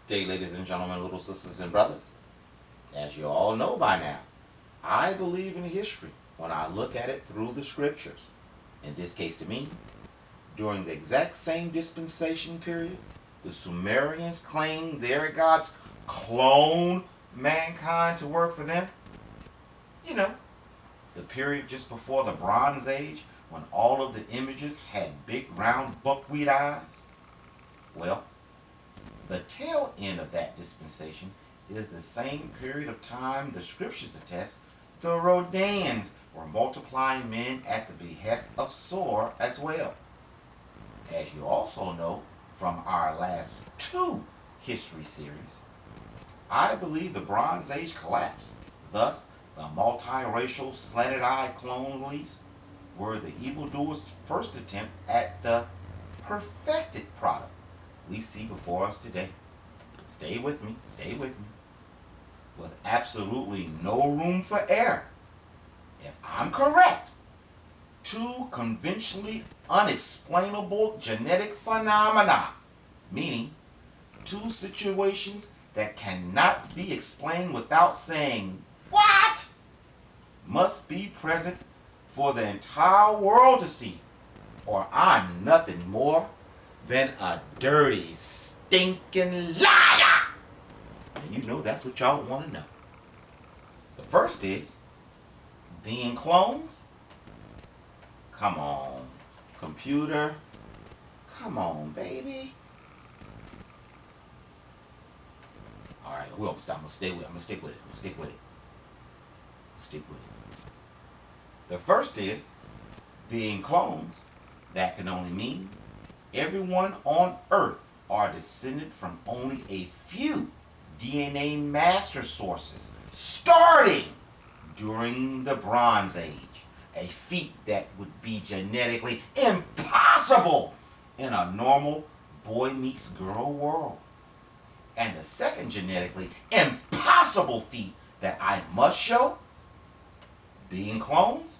Day, ladies and gentlemen, little sisters and brothers. As you all know by now, I believe in history when I look at it through the scriptures. In this case, to me, during the exact same dispensation period, the Sumerians claimed their gods cloned mankind to work for them. You know, the period just before the Bronze Age when all of the images had big round buckwheat eyes. Well, the tail end of that dispensation is the same period of time the scriptures attest the Rodans were multiplying men at the behest of Sor as well. As you also know from our last two history series, I believe the Bronze Age collapsed. Thus, the multiracial slanted-eyed clone beliefs were the evildoers' first attempt at the perfected product we see before us today. Stay with me, stay with me. With absolutely no room for error. If I'm correct, two conventionally unexplainable genetic phenomena, meaning two situations that cannot be explained without saying, "What?" must be present for the entire world to see, or I'm nothing more than a dirty, stinking liar. And you know that's what y'all want to know. The first is being clones. Come on, computer. Come on, baby. All right, we'll stop. I'm gonna stay with it. I'm gonna stick with it. I'm gonna stick with it. Stick with it. The first is being clones. That can only mean everyone on Earth are descended from only a few DNA master sources, starting during the Bronze Age, a feat that would be genetically impossible in a normal boy meets girl world. And the second genetically impossible feat that I must show, being clones,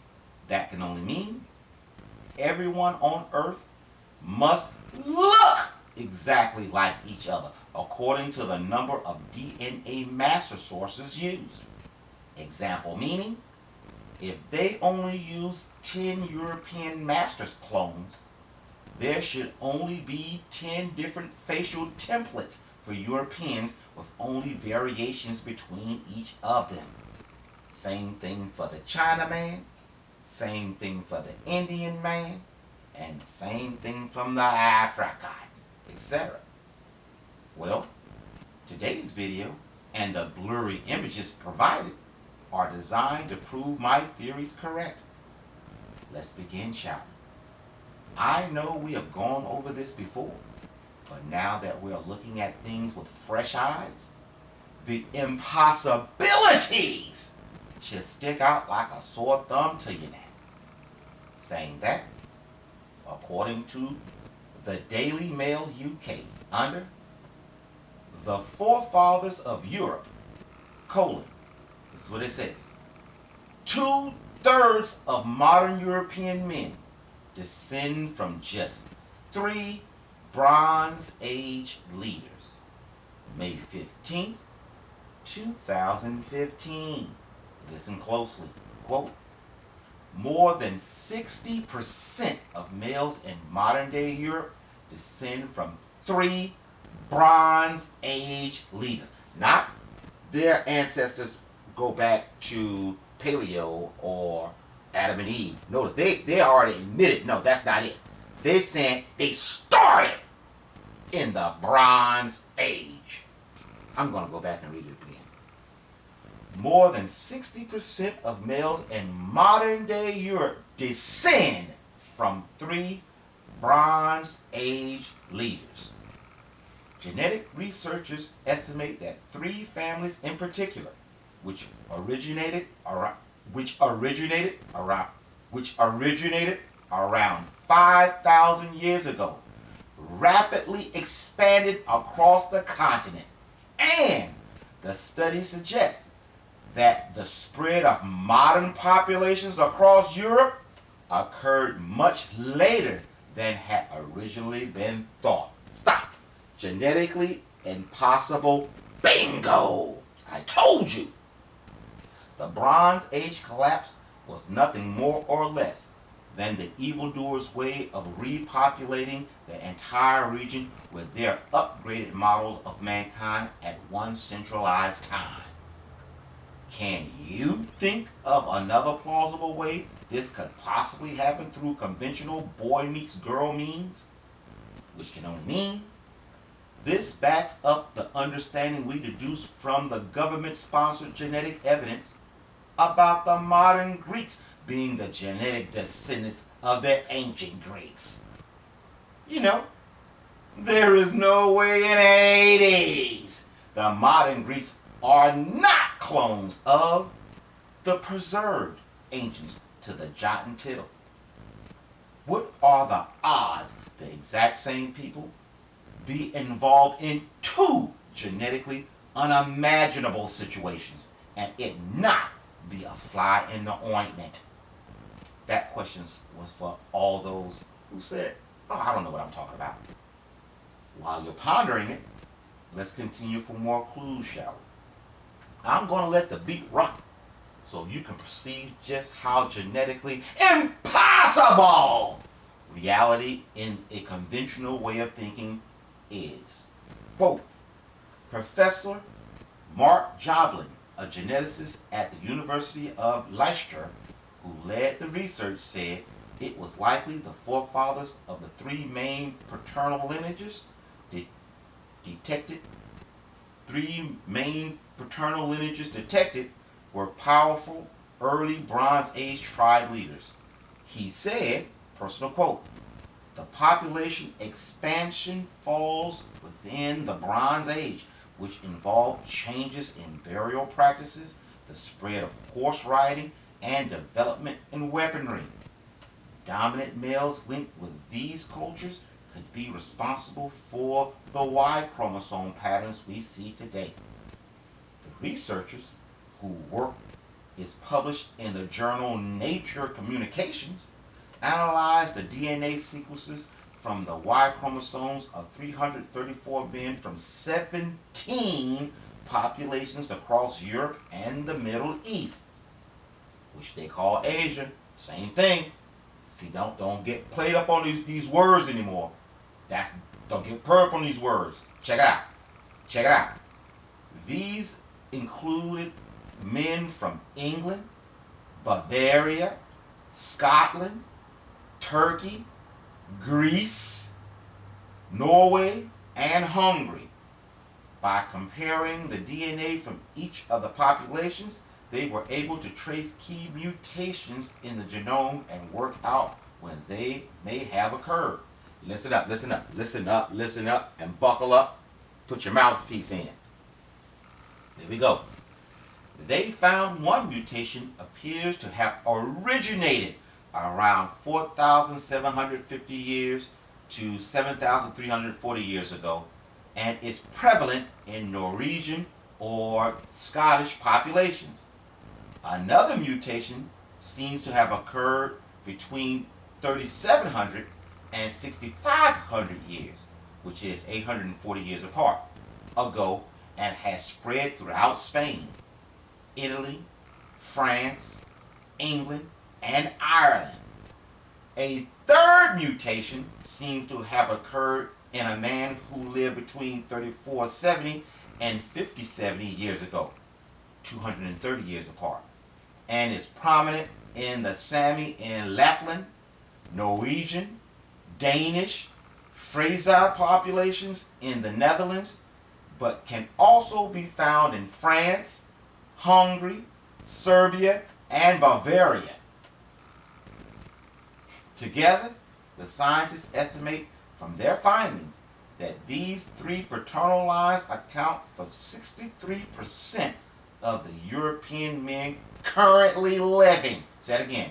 that can only mean everyone on Earth must look exactly like each other according to the number of DNA master sources used. Example meaning, if they only use 10 European master clones, there should only be 10 different facial templates for Europeans with only variations between each of them. Same thing for the Chinaman, same thing for the Indian man, and same thing from the African, etc. Well, today's video and the blurry images provided are designed to prove my theories correct. Let's begin, shall we? I know we have gone over this before, but now that we're looking at things with fresh eyes, the impossibilities should stick out like a sore thumb to you now. Saying that, according to the Daily Mail UK, under the forefathers of Europe, this is what it says. 2/3 of modern European men descend from just 3 Bronze Age leaders. May 15th, 2015. Listen closely. Quote, more than 60% of males in modern day Europe descend from 3 Bronze Age leaders. Not their ancestors go back to Paleo or Adam and Eve. Notice they already admitted, no, that's not it. They said they started in the Bronze Age. I'm going to go back and read it again. More than 60% of males in modern day Europe descend from 3 Bronze Age leaders. Genetic researchers estimate that 3 families in particular, which originated around 5,000 years ago, rapidly expanded across the continent. And the study suggests that the spread of modern populations across Europe occurred much later than had originally been thought. Stop. Genetically Impossible. Bingo! I told you. The Bronze Age collapse was nothing more or less than the evildoers' way of repopulating the entire region with their upgraded models of mankind at one centralized time. Can you think of another plausible way this could possibly happen through conventional boy meets girl means? Which can only mean this backs up the understanding we deduce from the government-sponsored genetic evidence about the modern Greeks being the genetic descendants of the ancient Greeks. You know, there is no way in Hades the modern Greeks are not clones of the preserved ancients to the jot and tittle. What are the odds the exact same people be involved in two genetically unimaginable situations and it not be a fly in the ointment? That question was for all those who said, oh, I don't know what I'm talking about. While you're pondering it, let's continue for more clues, shall we? I'm going to let the beat rock so you can perceive just how genetically impossible reality in a conventional way of thinking is. Quote, Professor Mark Joblin, a geneticist at the University of Leicester, who led the research, said it was likely the forefathers of the three main paternal lineages detected were powerful early Bronze Age tribe leaders. He said, personal quote, the population expansion falls within the Bronze Age, which involved changes in burial practices, the spread of horse riding, and development in weaponry. Dominant males linked with these cultures could be responsible for the Y chromosome patterns we see today. The researchers, whose work is published in the journal Nature Communications, analyzed the DNA sequences from the Y chromosomes of 334 men from 17 populations across Europe and the Middle East, which they call Asia. Same thing. See, don't get played up on these words anymore. Don't get played up on these words. Check it out. Check it out. These included men from England, Bavaria, Scotland, Turkey, Greece, Norway, and Hungary. By comparing the DNA from each of the populations, they were able to trace key mutations in the genome and work out when they may have occurred. Listen up, listen up, listen up, listen up, and buckle up. Put your mouthpiece in. There we go. They found one mutation appears to have originated around 4,750 years to 7,340 years ago, and is prevalent in Norwegian or Scottish populations. Another mutation seems to have occurred between 3,700 and 6,500 years, which is 840 years apart, ago, and has spread throughout Spain, Italy, France, England, and Ireland. A third mutation seems to have occurred in a man who lived between 3470 and 5070 years ago, 230 years apart, and is prominent in the Sami in Lapland, Norwegian, Danish, Frisian populations in the Netherlands, but can also be found in France, Hungary, Serbia, and Bavaria. Together, the scientists estimate from their findings that these three paternal lines account for 63% of the European men currently living. Say it again.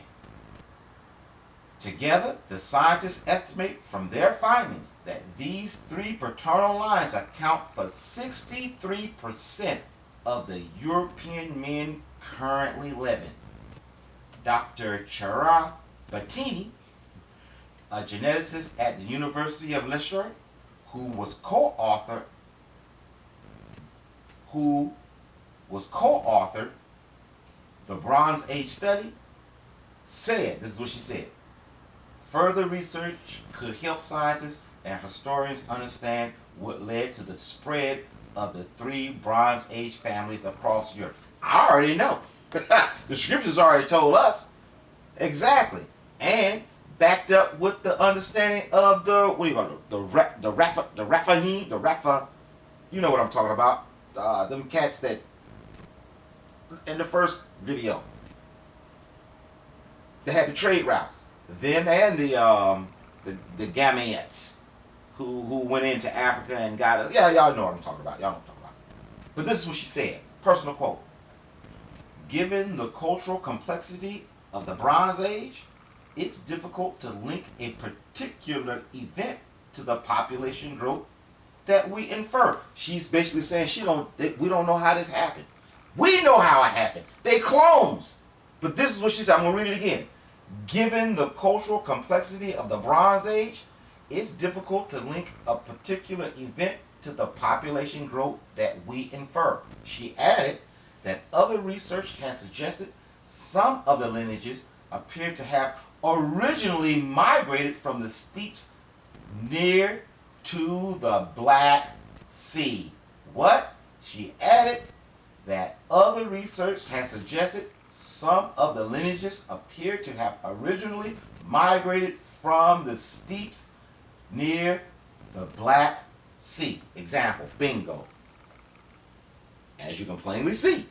Together, the scientists estimate from their findings that these three paternal lines account for 63% of the European men currently living. Dr. Chiara Bettini, a geneticist at the University of Leicester, who was co-author who was co-authored the Bronze Age study, said, this is what she said: further research could help scientists and historians understand what led to the spread of the three Bronze Age families across Europe. I already know. The scriptures already told us. Exactly. And backed up with the understanding of the, what do you call it, the Raphaim, you know what I'm talking about. Them cats that, in the first video, they had the trade routes. Them and the Gamaetes who went into Africa and got us. Yeah, y'all know what I'm talking about. Y'all know what I'm talking about. But this is what she said. Personal quote. Given the cultural complexity of the Bronze Age, it's difficult to link a particular event to the population growth that we infer. She's basically saying we don't know how this happened. We know how it happened. They clones. But this is what she said. I'm going to read it again. Given the cultural complexity of the Bronze Age, it's difficult to link a particular event to the population growth that we infer. She added that other research has suggested some of the lineages appear to have originally migrated from the steppes near to the Black Sea. What? She added that other research has suggested some of the lineages appear to have originally migrated from the steppes near the Black Sea. Example, bingo. As you can plainly see,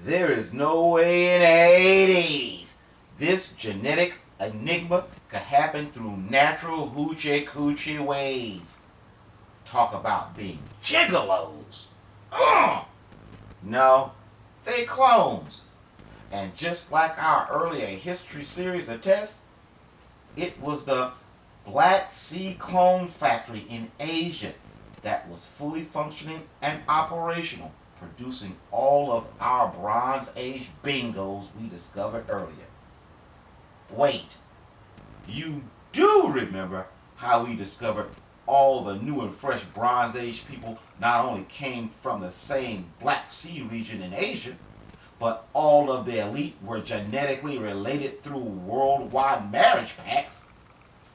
there is no way in Hades this genetic enigma could happen through natural hoochie-coochie ways. Talk about being gigolos. No, they clones. And just like our earlier history series attests, it was the Black Sea Clone Factory in Asia that was fully functioning and operational, producing all of our Bronze Age bingos we discovered earlier. Wait, you do remember how we discovered all the new and fresh Bronze Age people not only came from the same Black Sea region in Asia, but all of the elite were genetically related through worldwide marriage pacts?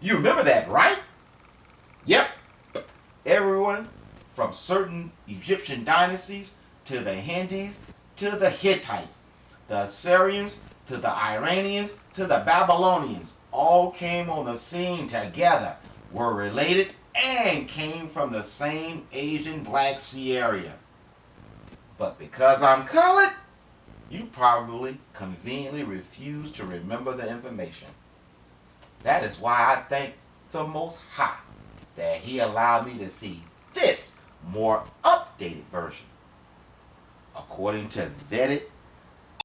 You remember that, right? Yep. Everyone from certain Egyptian dynasties to the Hindus to the Hittites, the Assyrians to the Iranians to the Babylonians, all came on the scene together, were related, and came from the same Asian Black Sea area. But because I'm colored, you probably conveniently refuse to remember the information. That is why I thank the Most High that He allowed me to see this more updated version. According to vetted